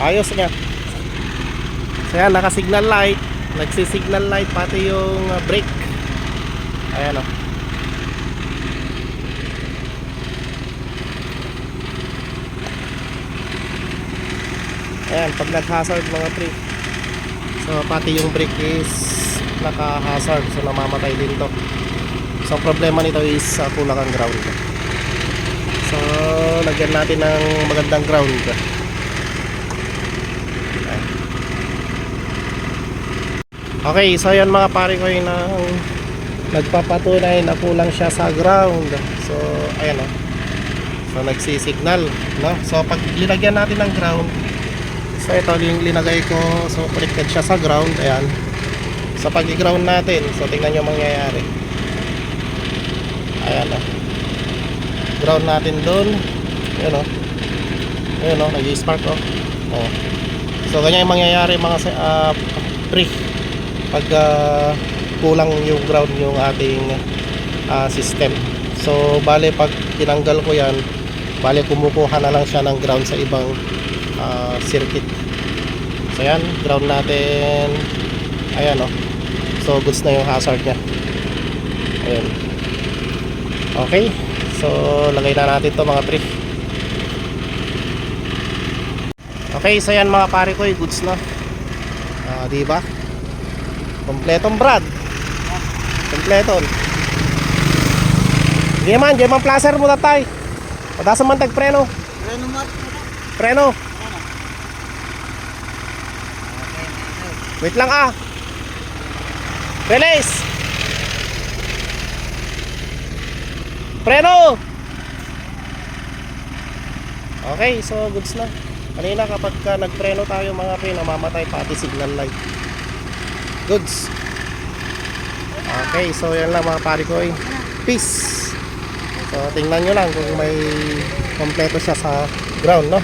Ayos nga. So yan, naka-signal light. Nagsi-signal light pati yung brake. Ayan o. Ayan, pag nag-hazard mga pre. So pati yung brake is naka-hazard. So namamatay din to. So ang problema nito is kulang ang ground. So lagyan natin ng magandang ground. Okay, so yan mga pare ko yung nagpapatunay na kulang siya sa ground. So ayan o. So nagsisignal, no? So pag linagyan natin ng ground, so ito yung linagay ko. So connected siya sa ground. Ayan. So pag i-ground natin, so tingnan nyo mangyayari. Ayan o. Ground natin dun. Ayan o. Ayan o, nag-i-spark o. Oh. So ganyan yung mangyayari mga pre pag kulang yung ground yung ating system. So bale pag tinanggal ko yan, bale kumukuha na lang siya ng ground sa ibang circuit. So yan, ground natin. Ayan o. So goods na yung hazard nya. Ayan. Okay. So lagay na natin to mga pre. Okay, so yan mga pare ko, goods na. Diba? Kompletong brad. Kompleton. Di man placer mo tatay. Padasan man tag preno. Preno mat. Preno. Wait lang Release. Preno. Okay, so goods na. Kanina kapag nagpreno tayo mga pre, namamatay pati signal light. Goods. Okay, so yan lang mga pare ko. Peace. So tingnan nyo lang kung may kompleto siya sa ground, no?